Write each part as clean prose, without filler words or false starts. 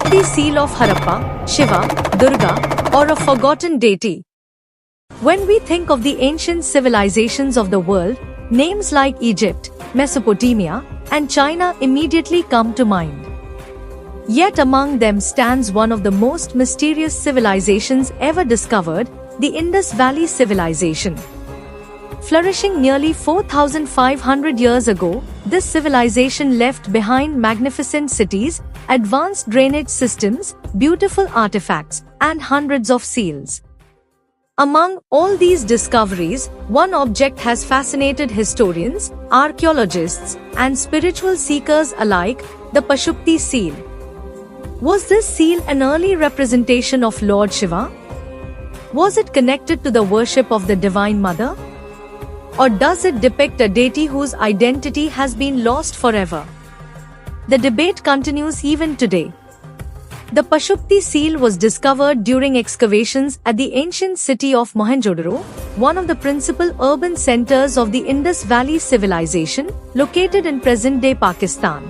Pashupti seal of Harappa, Shiva, Durga, or a forgotten deity. When we think of the ancient civilizations of the world, names like Egypt, Mesopotamia, and China immediately come to mind. Yet among them stands one of the most mysterious civilizations ever discovered, the Indus Valley Civilization. Flourishing nearly 4,500 years ago, this civilization left behind magnificent cities, advanced drainage systems, beautiful artifacts, and hundreds of seals. Among all these discoveries, one object has fascinated historians, archaeologists, and spiritual seekers alike: the Pashupti seal. Was this seal an early representation of Lord Shiva? Was it connected to the worship of the Divine Mother? Or does it depict a deity whose identity has been lost forever? The debate continues even today. The Pashupti seal was discovered during excavations at the ancient city of Mohenjo-daro, one of the principal urban centers of the Indus Valley Civilization, located in present-day Pakistan.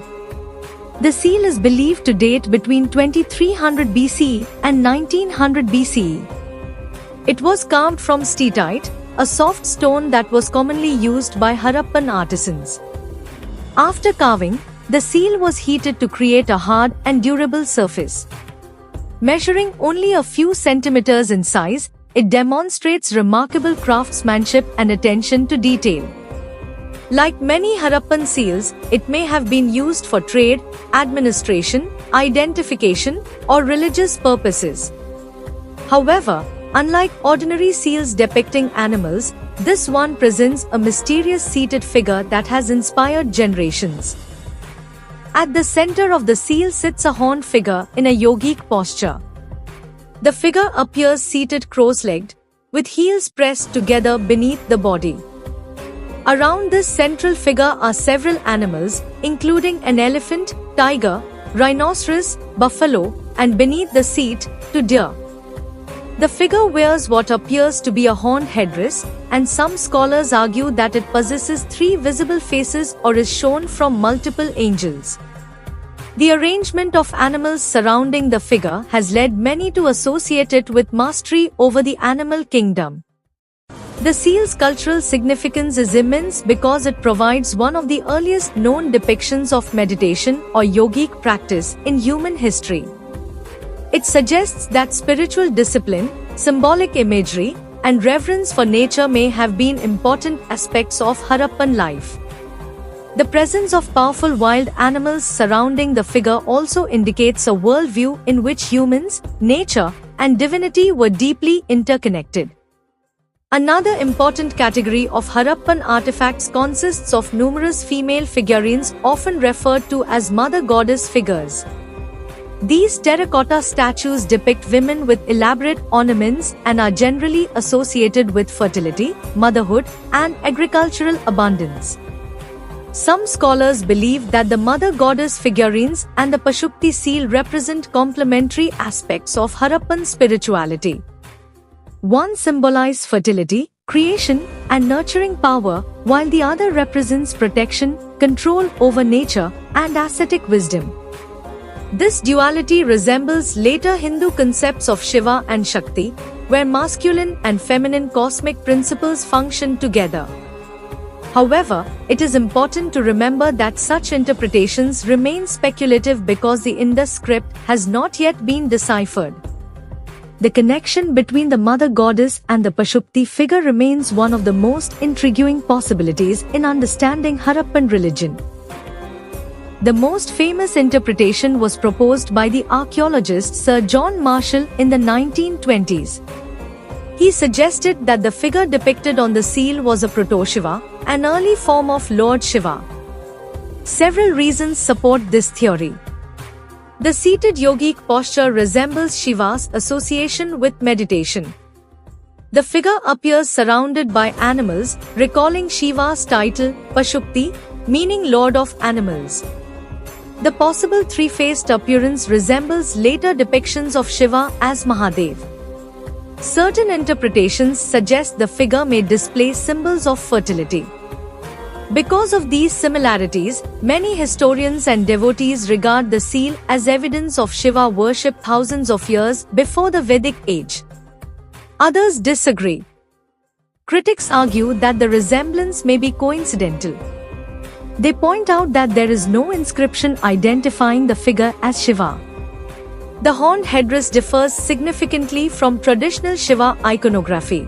The seal is believed to date between 2300 BCE and 1900 BCE. It was carved from steatite, a soft stone that was commonly used by Harappan artisans. After carving, the seal was heated to create a hard and durable surface. Measuring only a few centimeters in size, it demonstrates remarkable craftsmanship and attention to detail. Like many Harappan seals, it may have been used for trade, administration, identification, or religious purposes. However, unlike ordinary seals depicting animals, this one presents a mysterious seated figure that has inspired generations. At the center of the seal sits a horned figure in a yogic posture. The figure appears seated cross-legged, with heels pressed together beneath the body. Around this central figure are several animals, including an elephant, tiger, rhinoceros, buffalo, and beneath the seat, deer. The figure wears what appears to be a horned headdress, and some scholars argue that it possesses 3 visible faces or is shown from multiple angels. The arrangement of animals surrounding the figure has led many to associate it with mastery over the animal kingdom. The seal's cultural significance is immense because it provides one of the earliest known depictions of meditation or yogic practice in human history. It suggests that spiritual discipline, symbolic imagery, and reverence for nature may have been important aspects of Harappan life. The presence of powerful wild animals surrounding the figure also indicates a worldview in which humans, nature, and divinity were deeply interconnected. Another important category of Harappan artifacts consists of numerous female figurines often referred to as mother goddess figures. These terracotta statues depict women with elaborate ornaments and are generally associated with fertility, motherhood, and agricultural abundance. Some scholars believe that the mother goddess figurines and the Pashupti seal represent complementary aspects of Harappan spirituality. One symbolizes fertility, creation, and nurturing power, while the other represents protection, control over nature, and ascetic wisdom. This duality resembles later Hindu concepts of Shiva and Shakti, where masculine and feminine cosmic principles function together. However, it is important to remember that such interpretations remain speculative because the Indus script has not yet been deciphered. The connection between the mother goddess and the Pashupti figure remains one of the most intriguing possibilities in understanding Harappan religion. The most famous interpretation was proposed by the archaeologist Sir John Marshall in the 1920s. He suggested that the figure depicted on the seal was a proto-Shiva, an early form of Lord Shiva. Several reasons support this theory. The seated yogic posture resembles Shiva's association with meditation. The figure appears surrounded by animals, recalling Shiva's title, Pashupti, meaning Lord of Animals. The possible 3-faced appearance resembles later depictions of Shiva as Mahadev. Certain interpretations suggest the figure may display symbols of fertility. Because of these similarities, many historians and devotees regard the seal as evidence of Shiva worship thousands of years before the Vedic age. Others disagree. Critics argue that the resemblance may be coincidental. They point out that there is no inscription identifying the figure as Shiva. The horned headdress differs significantly from traditional Shiva iconography.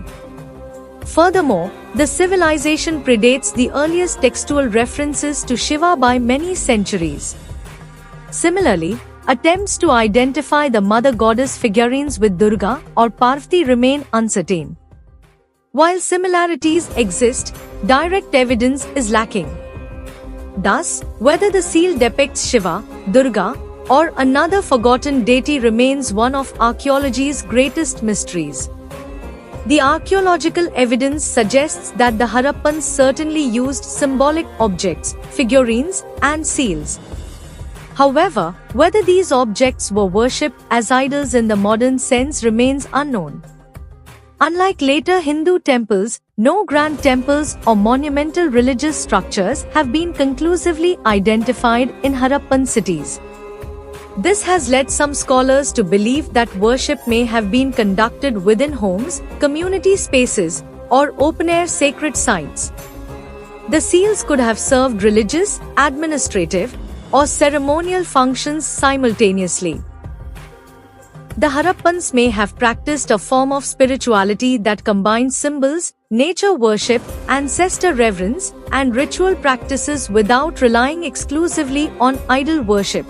Furthermore, the civilization predates the earliest textual references to Shiva by many centuries. Similarly, attempts to identify the mother goddess figurines with Durga or Parvati remain uncertain. While similarities exist, direct evidence is lacking. Thus, whether the seal depicts Shiva, Durga, or another forgotten deity remains one of archaeology's greatest mysteries. The archaeological evidence suggests that the Harappans certainly used symbolic objects, figurines, and seals. However, whether these objects were worshipped as idols in the modern sense remains unknown. Unlike later Hindu temples, no grand temples or monumental religious structures have been conclusively identified in Harappan cities. This has led some scholars to believe that worship may have been conducted within homes, community spaces, or open-air sacred sites. The seals could have served religious, administrative, or ceremonial functions simultaneously. The Harappans may have practiced a form of spirituality that combined symbols, nature worship, ancestor reverence, and ritual practices without relying exclusively on idol worship.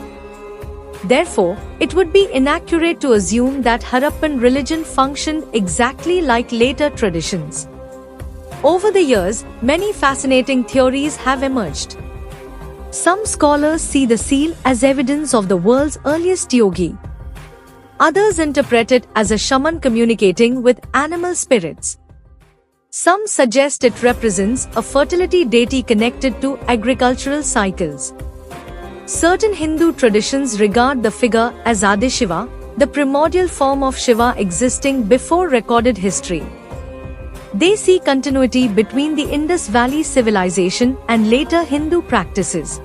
Therefore, it would be inaccurate to assume that Harappan religion functioned exactly like later traditions. Over the years, many fascinating theories have emerged. Some scholars see the seal as evidence of the world's earliest yogi. Others interpret it as a shaman communicating with animal spirits. Some suggest it represents a fertility deity connected to agricultural cycles. Certain Hindu traditions regard the figure as Adishiva, the primordial form of Shiva existing before recorded history. They see continuity between the Indus Valley civilization and later Hindu practices.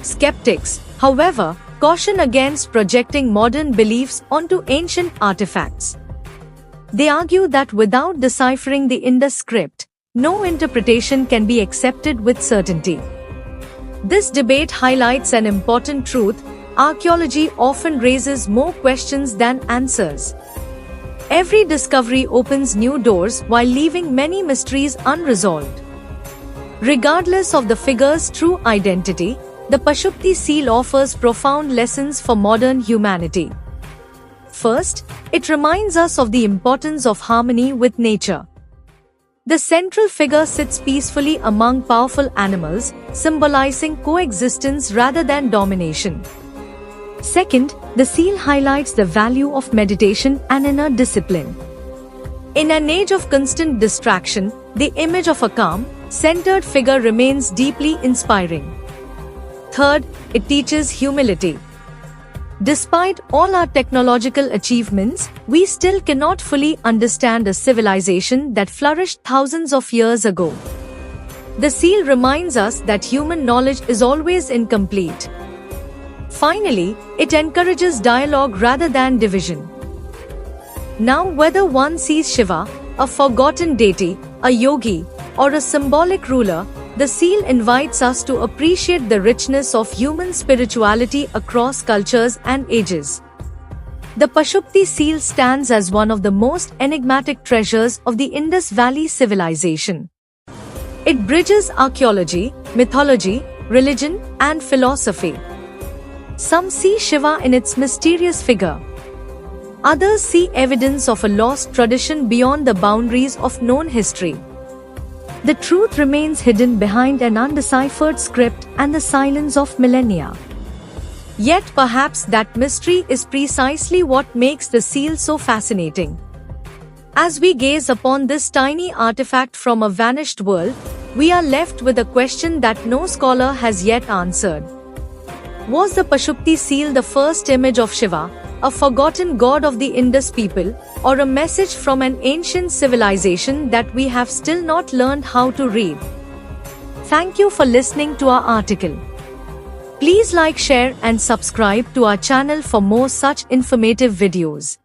Skeptics, however, caution against projecting modern beliefs onto ancient artifacts. They argue that without deciphering the Indus script, no interpretation can be accepted with certainty. This debate highlights an important truth: archaeology often raises more questions than answers. Every discovery opens new doors while leaving many mysteries unresolved. Regardless of the figure's true identity, the Pashupti seal offers profound lessons for modern humanity. First, it reminds us of the importance of harmony with nature. The central figure sits peacefully among powerful animals, symbolizing coexistence rather than domination. Second, the seal highlights the value of meditation and inner discipline. In an age of constant distraction, the image of a calm, centered figure remains deeply inspiring. Third, it teaches humility. Despite all our technological achievements, we still cannot fully understand a civilization that flourished thousands of years ago. The seal reminds us that human knowledge is always incomplete. Finally, it encourages dialogue rather than division. Now, whether one sees Shiva, a forgotten deity, a yogi, or a symbolic ruler, the seal invites us to appreciate the richness of human spirituality across cultures and ages. The Pashupti seal stands as one of the most enigmatic treasures of the Indus Valley civilization. It bridges archaeology, mythology, religion, and philosophy. Some see Shiva in its mysterious figure. Others see evidence of a lost tradition beyond the boundaries of known history. The truth remains hidden behind an undeciphered script and the silence of millennia. Yet perhaps that mystery is precisely what makes the seal so fascinating. As we gaze upon this tiny artifact from a vanished world, we are left with a question that no scholar has yet answered. Was the Pashupti seal the first image of Shiva, a forgotten god of the Indus people, or a message from an ancient civilization that we have still not learned how to read? Thank you for listening to our article. Please like, share and subscribe to our channel for more such informative videos.